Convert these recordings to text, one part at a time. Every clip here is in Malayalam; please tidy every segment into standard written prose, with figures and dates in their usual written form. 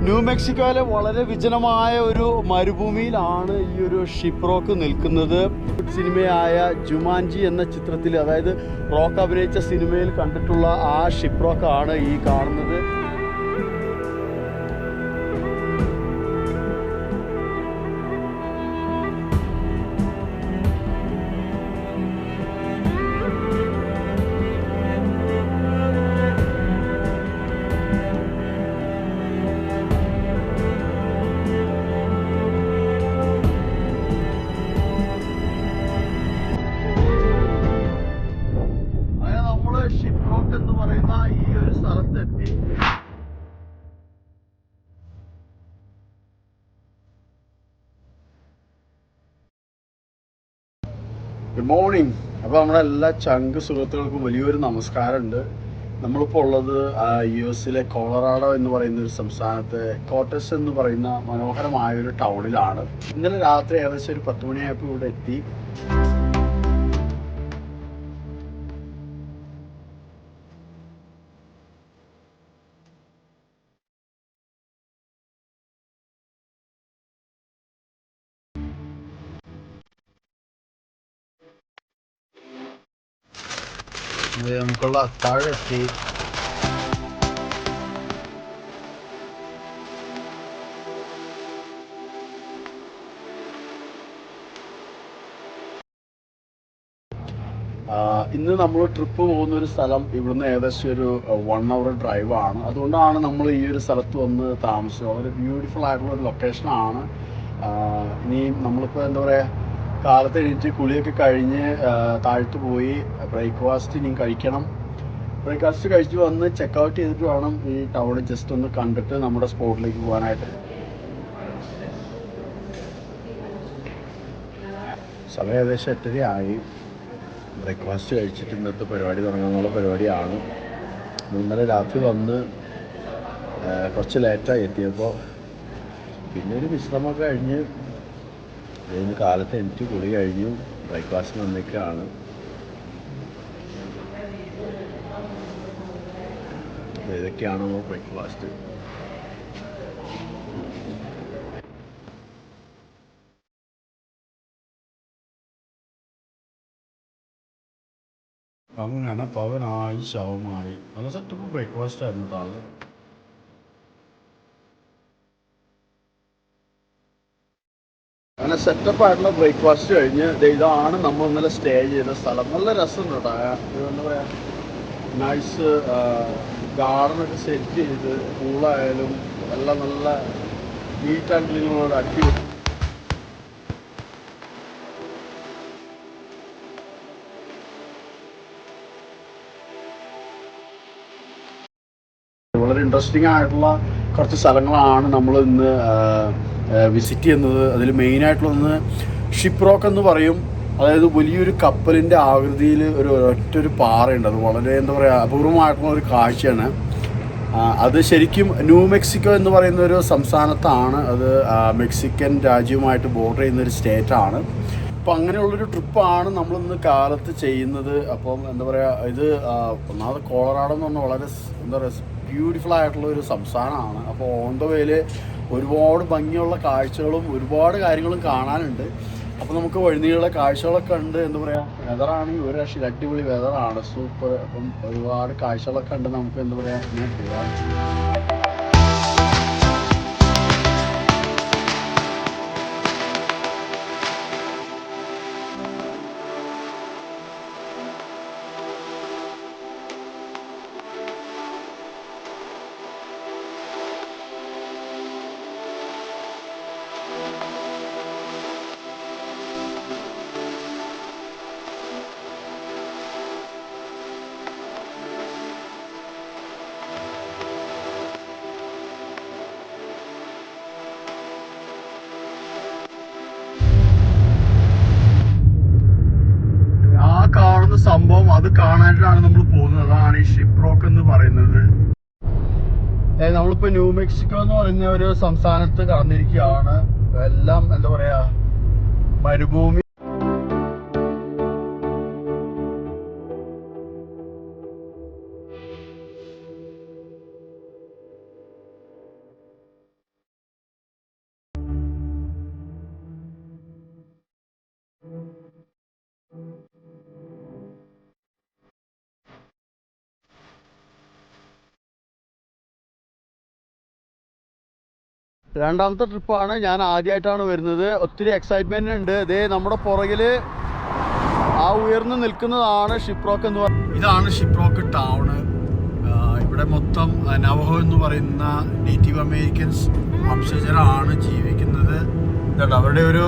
ന്യൂ മെക്സിക്കോയിലെ വളരെ വിജനമായ ഒരു മരുഭൂമിയിലാണ് ഈ ഒരു ഷിപ്രോക്ക് നിൽക്കുന്നത്. സിനിമയായ ജുമാൻജി എന്ന ചിത്രത്തിൽ, അതായത് റോക്ക് അഭിനയിച്ച സിനിമയിൽ കണ്ടിട്ടുള്ള ആ ഷിപ്രോക്കാണ് ഈ കാണുന്നത്. ഷിപ്രോക്ക് എന്ന് പറയുന്ന ഈ ഒരു സ്ഥലത്തെത്തി. Good morning. അപ്പോൾ നമ്മളെല്ലാ ചങ്ക് സുഹൃത്തുക്കൾക്കും വലിയൊരു നമസ്കാരമുണ്ട്. നമ്മളിപ്പോൾ ഉള്ളത് US കൊളറാഡോ എന്ന് പറയുന്ന ഒരു സംസ്ഥാനത്ത് കോട്ടസ് എന്ന് പറയുന്ന മനോഹരമായ ഒരു ടൗണിലാണ്. ഇന്നലെ രാത്രി ഏകദേശം ഒരു 10 മണിയായപ്പോൾ ഇവിടെ എത്തി. നമുക്കുള്ള അത്താഴം എത്തി. ഇന്ന് നമ്മൾ ട്രിപ്പ് പോകുന്ന ഒരു സ്ഥലം ഇവിടുന്ന് ഏകദേശം ഒരു 1 hour ഡ്രൈവാണ്. അതുകൊണ്ടാണ് നമ്മൾ ഈ ഒരു സ്ഥലത്ത് വന്ന് താമസിച്ചത്. വളരെ ബ്യൂട്ടിഫുൾ ആയിട്ടുള്ള ഒരു ലൊക്കേഷനാണ്. ഇനി നമ്മളിപ്പോൾ എന്താ പറയുക, കാലത്ത് എണീറ്റ് കുളിയൊക്കെ കഴിഞ്ഞ് താഴ്ത്തു പോയി ബ്രേക്ക്ഫാസ്റ്റ് ഇനി കഴിക്കണം. ബ്രേക്ക്ഫാസ്റ്റ് കഴിച്ച് വന്ന് ചെക്കൗട്ട് ചെയ്തിട്ട് വേണം ഈ ടൗൺ ജസ്റ്റ് ഒന്ന് കണ്ടിട്ട് നമ്മുടെ സ്പോട്ടിലേക്ക് പോകാനായിട്ട്. സമയം ഏകദേശം 8:30 ആയി. ബ്രേക്ക്ഫാസ്റ്റ് കഴിച്ചിട്ട് ഇന്നത്തെ പരിപാടി തുടങ്ങാനുള്ള പരിപാടിയാണ്. ഇന്നലെ രാത്രി വന്ന് കുറച്ച് ലേറ്റായി എത്തിയപ്പോൾ പിന്നെ ഒരു വിശ്രമമൊക്കെ കഴിഞ്ഞ് കാലത്ത് എനിക്ക് കുളി കഴിഞ്ഞു ബ്രേക്ക്ഫാസ്റ്റ് വന്നേക്കാണ്. ഇതൊക്കെയാണ് നമ്മൾ ബ്രേക്ക്ഫാസ്റ്റ്. അങ്ങനെ പവനായി ശവമായി നല്ല സെറ്റപ്പ് ബ്രേക്ക്ഫാസ്റ്റ് ആയിരുന്നു താഴെ. അങ്ങനെ സെറ്റപ്പ് ആയിട്ടുള്ള ബ്രേക്ക്ഫാസ്റ്റ് കഴിഞ്ഞ് ഇതാണ് നമ്മൾ ഇന്നലെ സ്റ്റേ ചെയ്ത സ്ഥലം. നല്ല രസമുണ്ട് കേട്ടോ. എന്താ പറയുക, നൈസ് ഗാർഡനൊക്കെ സെറ്റ് ചെയ്ത് പൂളായാലും എല്ലാം നല്ല നീറ്റ് ആൻഡ് ക്ലീനോട് അടിപൊളി. വളരെ ഇൻട്രസ്റ്റിംഗ് ആയിട്ടുള്ള കുറച്ച് സ്ഥലങ്ങളാണ് നമ്മൾ ഇന്ന് വിസിറ്റ് ചെയ്യുന്നത്. അതിൽ മെയിനായിട്ടുള്ളൊന്ന് ഷിപ്രോക്ക് എന്ന് പറയും. അതായത് വലിയൊരു കപ്പലിൻ്റെ ആകൃതിയിൽ ഒറ്റൊരു പാറയുണ്ട്. അത് വളരെ എന്താ പറയുക, അപൂർവമായിട്ടുള്ള ഒരു കാഴ്ചയാണ്. അത് ശരിക്കും ന്യൂ മെക്സിക്കോ എന്ന് പറയുന്ന ഒരു സംസ്ഥാനത്താണ്. അത് മെക്സിക്കൻ രാജ്യവുമായിട്ട് ബോർഡർ ചെയ്യുന്നൊരു സ്റ്റേറ്റാണ്. അപ്പോൾ അങ്ങനെയുള്ളൊരു ട്രിപ്പാണ് നമ്മളിന്ന് കാലത്ത് ചെയ്യുന്നത്. അപ്പം എന്താ പറയുക, ഇത് ഒന്നാമത് കൊളറാഡോ എന്ന് പറഞ്ഞാൽ വളരെ എന്താ പറയുക ബ്യൂട്ടിഫുൾ ആയിട്ടുള്ള ഒരു സംസ്ഥാനമാണ്. അപ്പോൾ ഓൺ ദ വേയിൽ ഒരുപാട് ഭംഗിയുള്ള കാഴ്ചകളും ഒരുപാട് കാര്യങ്ങളും കാണാനുണ്ട്. അപ്പോൾ നമുക്ക് വഴിനീള കാഴ്ചകളൊക്കെ ഉണ്ട്. എന്താ പറയുക, വെതറാണെങ്കിൽ ഒരു രക്ഷ അടിപൊളി വെതറാണ്, സൂപ്പർ. അപ്പം ഒരുപാട് കാഴ്ചകളൊക്കെ ഉണ്ട്. നമുക്ക് എന്താ പറയുക, ഇങ്ങനെ പോകാം. സംഭവം അത് കാണാനായിട്ടാണ് നമ്മൾ പോകുന്നത്. അതാണ് ഈ ഷിപ്രോക്ക് എന്ന് പറയുന്നത്. നമ്മളിപ്പോൾ ന്യൂ മെക്സിക്കോ എന്ന് പറയുന്ന ഒരു സംസ്ഥാനത്ത് കടന്നിരിക്കുകയാണ്. എല്ലാം എന്താ പറയാ, മരുഭൂമി. രണ്ടാമത്തെ ട്രിപ്പാണ്. ഞാൻ ആദ്യമായിട്ടാണ് വരുന്നത്. ഒത്തിരി എക്സൈറ്റ്മെൻ്റ് ഉണ്ട്. ഇതേ നമ്മുടെ പുറകിൽ ആ ഉയർന്നു നിൽക്കുന്നതാണ് ഷിപ്രോക്ക് എന്ന് പറയുന്നത്. ഇതാണ് ഷിപ്രോക്ക് ടൗണ്. ഇവിടെ മൊത്തം നവഹോ എന്ന് പറയുന്ന നേറ്റീവ് അമേരിക്കൻസ് വംശജരാണ് ജീവിക്കുന്നത്. അവരുടെ ഒരു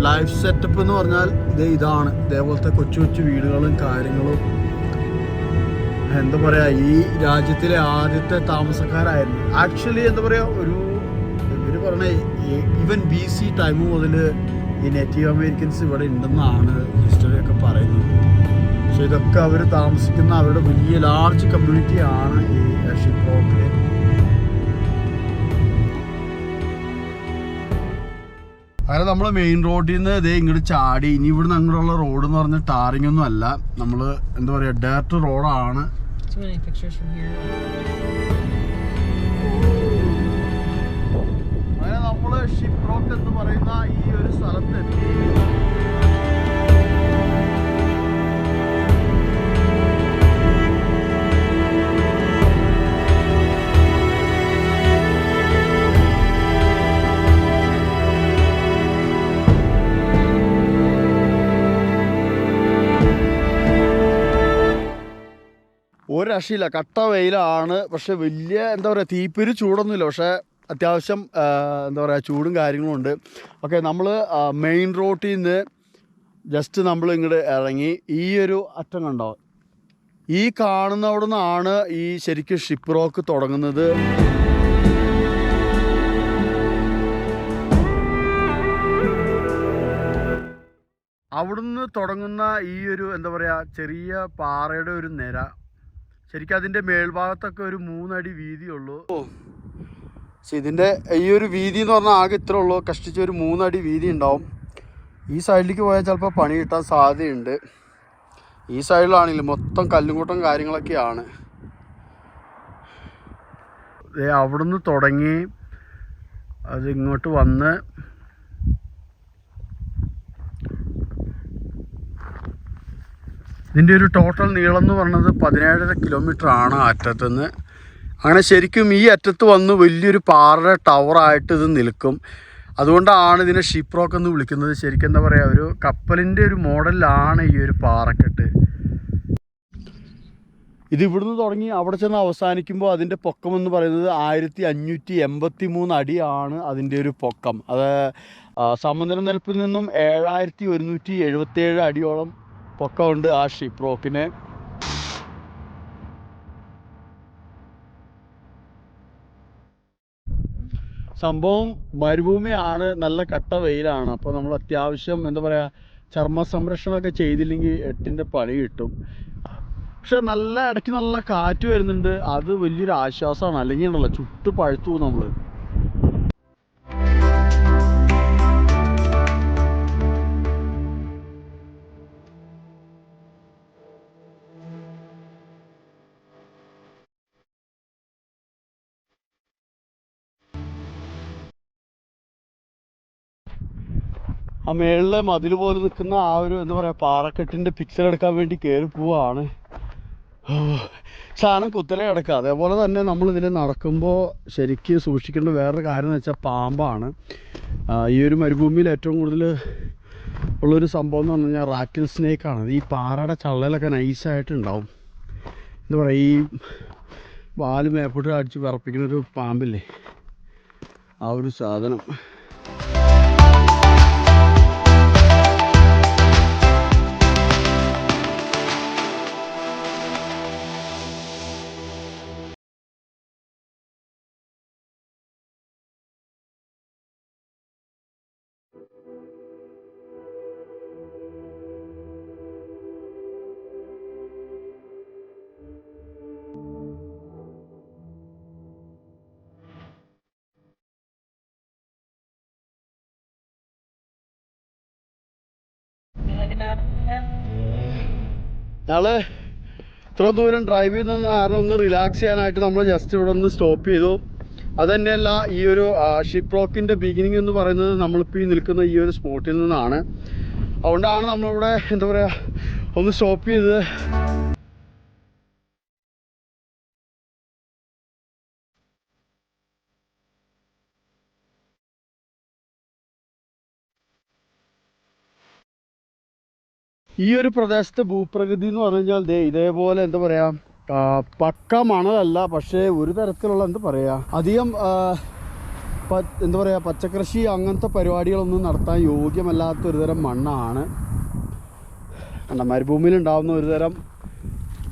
ലൈഫ് സെറ്റപ്പ് എന്ന് പറഞ്ഞാൽ ഇതാണ്. ഇതേപോലത്തെ കൊച്ചു കൊച്ചു വീടുകളും കാര്യങ്ങളും. എന്താ പറയുക, ഈ രാജ്യത്തിലെ ആദ്യത്തെ താമസക്കാരായിരുന്നു. ആക്ച്വലി എന്താ പറയുക, ഇവർ പറഞ്ഞ ഈവൻ BC ടൈം മുതൽ ഈ നേറ്റീവ് അമേരിക്കൻസ് ഇവിടെ ഉണ്ടെന്നാണ് ഹിസ്റ്ററിയൊക്കെ പറയുന്നത്. പക്ഷെ ഇതൊക്കെ അവർ താമസിക്കുന്ന അവരുടെ വലിയ ലാർജ് കമ്മ്യൂണിറ്റിയാണ് ഈ ഷിപ്രോക്കിൽ. അങ്ങനെ നമ്മൾ മെയിൻ റോഡിൽ നിന്ന് ഇങ്ങോട്ട് ചാടി. ഇനി ഇവിടുന്ന് അങ്ങോട്ടുള്ള റോഡ് എന്ന് പറഞ്ഞാൽ ടാറിംഗ് ഒന്നും അല്ല, നമ്മൾ എന്താ പറയുക, ഡയറക്റ്റ് റോഡാണ്. അങ്ങനെ നമ്മൾ ഷിപ്രോക്ക് എന്ന് പറയുന്ന ഈ ഒരു സ്ഥലത്തെത്തി. ഒരു രക്ഷയില്ല, കട്ട വെയിലാണ്. പക്ഷെ വലിയ എന്താ പറയുക, തീപ്പൊരി ചൂടൊന്നുമില്ല. പക്ഷേ അത്യാവശ്യം എന്താ പറയുക, ചൂടും കാര്യങ്ങളും ഉണ്ട്. ഓക്കെ, നമ്മൾ മെയിൻ റോഡിൽ നിന്ന് ജസ്റ്റ് നമ്മൾ ഇങ്ങോട്ട് ഇറങ്ങി. ഈ ഒരു അറ്റം കണ്ടോ, ഈ കാണുന്ന അവിടെ നിന്നാണ് ഈ ശരിക്കും ഷിപ്രോക്ക് തുടങ്ങുന്നത്. അവിടുന്ന് തുടങ്ങുന്ന ഈ ഒരു എന്താ പറയുക, ചെറിയ പാറയുടെ ഒരു നിര. ശരിക്കും അതിൻ്റെ മേൽഭാഗത്തൊക്കെ ഒരു 3 അടി വീതിയുള്ളൂ. പക്ഷെ ഇതിൻ്റെ ഈ ഒരു വീതി എന്ന് പറഞ്ഞാൽ ആകെ ഇത്രേ ഉള്ളൂ. കഷ്ടിച്ച് ഒരു 3 അടി വീതി ഉണ്ടാവും. ഈ സൈഡിലേക്ക് പോയാൽ ചിലപ്പോൾ പണി കിട്ടാൻ സാധ്യതയുണ്ട്. ഈ സൈഡിലാണെങ്കിലും മൊത്തം കല്ലുകൂട്ടം കാര്യങ്ങളൊക്കെയാണ്. അവിടുന്ന് തുടങ്ങി അതിങ്ങോട്ട് വന്ന് ഇതിൻ്റെ ഒരു ടോട്ടൽ നീളം എന്ന് പറയുന്നത് 17.5 കിലോമീറ്റർ ആണ് അറ്റത്തുനിന്ന്. അങ്ങനെ ശരിക്കും ഈ അറ്റത്ത് വന്ന് വലിയൊരു പാറ ടവറായിട്ട് ഇത് നിൽക്കും. അതുകൊണ്ടാണ് ഇതിനെ ഷിപ്രോക്ക് എന്ന് വിളിക്കുന്നത്. ശരിക്കും എന്താ പറയുക, ഒരു കപ്പലിൻ്റെ ഒരു മോഡലിലാണ് ഈ ഒരു പാറക്കെട്ട്. ഇത് ഇവിടുന്ന് തുടങ്ങി അവിടെ ചെന്ന് അവസാനിക്കുമ്പോൾ അതിൻ്റെ പൊക്കം എന്ന് പറയുന്നത് 1583 അടിയാണ് അതിൻ്റെ ഒരു പൊക്കം. അത് സമുദ്രനിരപ്പിൽ നിന്നും 7177 അടിയോളം പൊക്കമുണ്ട് ആ ഷിപ്രോക്കിന്. സംഭവം മരുഭൂമിയാണ്, നല്ല കട്ട വെയിലാണ്. അപ്പോൾ നമ്മൾ അത്യാവശ്യം എന്താ പറയുക, ചർമ്മ സംരക്ഷണമൊക്കെ ചെയ്തില്ലെങ്കിൽ 8ൻ്റെ പണി കിട്ടും. പക്ഷെ നല്ല ഇടയ്ക്ക് നല്ല കാറ്റ് വരുന്നുണ്ട്. അത് വലിയൊരു ആശ്വാസമാണ്. അല്ലെങ്കിൽ ഉണ്ടല്ലോ ചുട്ട് പഴുത്തു പോകും നമ്മൾ. ആ മേളിലെ മതിൽ പോലെ നിൽക്കുന്ന ആ ഒരു എന്താ പറയുക, പാറക്കെട്ടിൻ്റെ പിക്ചർ എടുക്കാൻ വേണ്ടി കയറി പോവാണ്. സാധനം കുത്തലെ കിടക്കുക. അതേപോലെ തന്നെ നമ്മളിതിൽ നടക്കുമ്പോൾ ശരിക്കും സൂക്ഷിക്കേണ്ട വേറൊരു കാര്യം എന്ന് വെച്ചാൽ പാമ്പാണ്. ഈ ഒരു മരുഭൂമിയിൽ ഏറ്റവും കൂടുതൽ ഉള്ളൊരു സംഭവം എന്ന് പറഞ്ഞു കഴിഞ്ഞാൽ റാറ്റിൽ സ്നേക്കാണ്. ഈ പാറയുടെ ചള്ളലൊക്കെ നൈസായിട്ടുണ്ടാവും. എന്താ പറയുക, ഈ വാല് മേപ്പോട്ട് അടിച്ച് വിറപ്പിക്കുന്നൊരു പാമ്പില്ലേ, ആ ഒരു സാധനം. ഞങ്ങൾ ഇത്ര ദൂരം ഡ്രൈവ് ചെയ്ത കാരണം ഒന്ന് റിലാക്സ് ചെയ്യാനായിട്ട് നമ്മൾ ജസ്റ്റ് ഇവിടെ ഒന്ന് സ്റ്റോപ്പ് ചെയ്തു. അതുതന്നെയല്ല, ഈ ഒരു ഷിപ്രോക്കിൻ്റെ ബിഗിനിങ് എന്ന് പറയുന്നത് നമ്മളിപ്പോൾ ഈ നിൽക്കുന്ന ഈ ഒരു സ്പോട്ടിൽ നിന്നാണ്. അതുകൊണ്ടാണ് നമ്മളിവിടെ എന്താ പറയുക ഒന്ന് സ്റ്റോപ്പ് ചെയ്തത്. ഈ ഒരു പ്രദേശത്തെ ഭൂപ്രകൃതി എന്ന് പറഞ്ഞു കഴിഞ്ഞാൽ ഇതേപോലെ എന്താ പറയുക, പക്ക മണലല്ല, പക്ഷേ ഒരു തരത്തിലുള്ള എന്താ പറയുക അധികം എന്താ പറയുക പച്ചക്കൃഷി അങ്ങനത്തെ പരിപാടികളൊന്നും നടത്താൻ യോഗ്യമല്ലാത്ത ഒരുതരം മണ്ണാണ്. കണ്ട മരുഭൂമിയിൽ ഉണ്ടാകുന്ന ഒരുതരം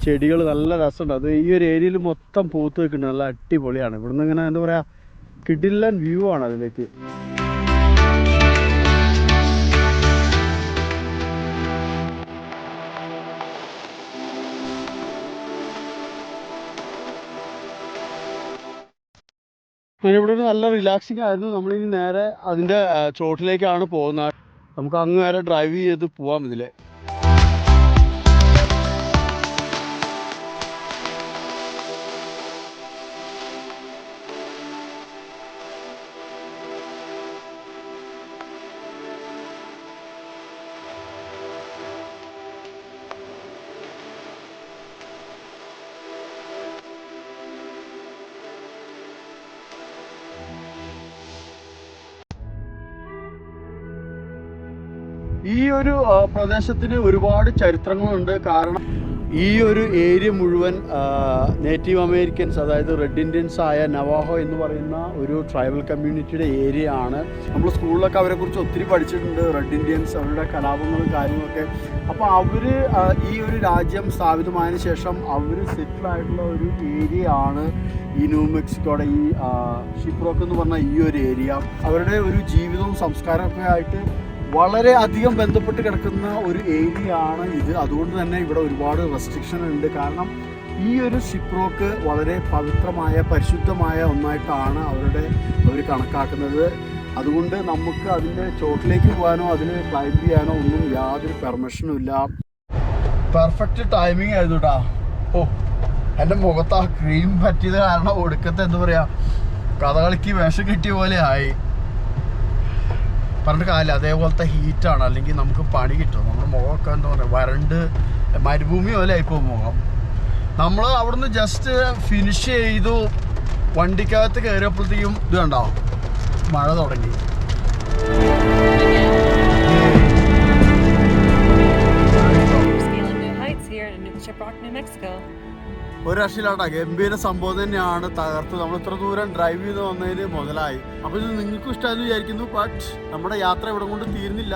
ചെടികൾ നല്ല രസമുണ്ട്. അത് ഈ ഒരു ഏരിയയിൽ മൊത്തം പൂത്ത് വെക്കുന്നുണ്ട്. നല്ല അടിപൊളിയാണ്. ഇവിടുന്ന് ഇങ്ങനെ എന്താ പറയുക കിടിലൻ വ്യൂ ആണ് അതിലേക്ക്. ഇവിടെ നല്ല റിലാക്സിങ് ആയിരുന്നു. നമ്മളിനി നേരെ അതിൻ്റെ ചോട്ടിലേക്കാണ് പോകുന്നത്. നമുക്ക് അങ്ങ് വരെ ഡ്രൈവ് ചെയ്ത് പോവാം ഇതിലെ. ഈ ഒരു പ്രദേശത്തിന് ഒരുപാട് ചരിത്രങ്ങളുണ്ട്. കാരണം ഈ ഒരു ഏരിയ മുഴുവൻ നേറ്റീവ് അമേരിക്കൻസ്, അതായത് റെഡ് ഇന്ത്യൻസ് ആയ നവാഹോ എന്ന് പറയുന്ന ഒരു ട്രൈബൽ കമ്മ്യൂണിറ്റിയുടെ ഏരിയ ആണ്. നമ്മൾ സ്കൂളിലൊക്കെ അവരെക്കുറിച്ച് ഒത്തിരി പഠിച്ചിട്ടുണ്ട്. റെഡ് ഇന്ത്യൻസ്, അവരുടെ കലാപങ്ങളും കാര്യങ്ങളൊക്കെ. അപ്പോൾ അവർ ഈ ഒരു രാജ്യം സ്ഥാപിതമായതിനു ശേഷം അവർ സെറ്റിലായിട്ടുള്ള ഒരു ഏരിയ ആണ് ഈ ന്യൂ മെക്സിക്കോയുടെ ഈ ഷിപ്രോക്ക് എന്ന് പറഞ്ഞ ഈ ഒരു ഏരിയ. അവരുടെ ഒരു ജീവിതവും സംസ്കാരമൊക്കെ ആയിട്ട് വളരെ അധികം ബന്ധപ്പെട്ട് കിടക്കുന്ന ഒരു ഏരിയ ആണ് ഇത്. അതുകൊണ്ട് തന്നെ ഇവിടെ ഒരുപാട് റെസ്ട്രിക്ഷൻ ഉണ്ട്. കാരണം ഈ ഒരു ഷിപ്രോക്ക് വളരെ പവിത്രമായ പരിശുദ്ധമായ ഒന്നായിട്ടാണ് അവർ കണക്കാക്കുന്നത്. അതുകൊണ്ട് നമുക്ക് അതിൻ്റെ ചോട്ടിലേക്ക് പോകാനോ അതിന് ക്ലൈംബ് ചെയ്യാനോ ഒന്നും യാതൊരു പെർമിഷനും ഇല്ല. പെർഫെക്റ്റ് ടൈമിംഗ് ആയിരുന്നു കേട്ടോ. എൻ്റെ മുഖത്ത് ആ ക്രീം പറ്റിയത് കാരണം ഒടുക്കത്തെ എന്താ പറയുക കഥകളിക്ക് വിഷം കിട്ടിയ പോലെ ആയി. പറഞ്ഞിട്ട് കാര്യമില്ല, അതേപോലത്തെ ഹീറ്റാണ്. അല്ലെങ്കിൽ നമുക്ക് പണി കിട്ടും. നമ്മുടെ മുഖമൊക്കെ എന്താ പറയുക വരണ്ട് മരുഭൂമി പോലെ ആയിപ്പോൾ മുഖം. നമ്മൾ അവിടുന്ന് ജസ്റ്റ് ഫിനിഷ് ചെയ്തു വണ്ടിക്കകത്ത് കയറിയപ്പോഴത്തേക്കും ഇത് കണ്ടോ മഴ തുടങ്ങി. ഒരു രക്ഷയിലാട്ടാ, ഗംഭീര സംഭവം തന്നെയാണ്. തകർത്ത് നമ്മൾ ഇത്ര ദൂരം ഡ്രൈവ് ചെയ്ത് വന്നതിന് മുതലായി. അപ്പോൾ ഇത് നിങ്ങൾക്കും ഇഷ്ടമായെന്ന് വിചാരിക്കുന്നു. ബട്ട് നമ്മുടെ യാത്ര ഇവിടെ കൊണ്ട് തീരുന്നില്ല.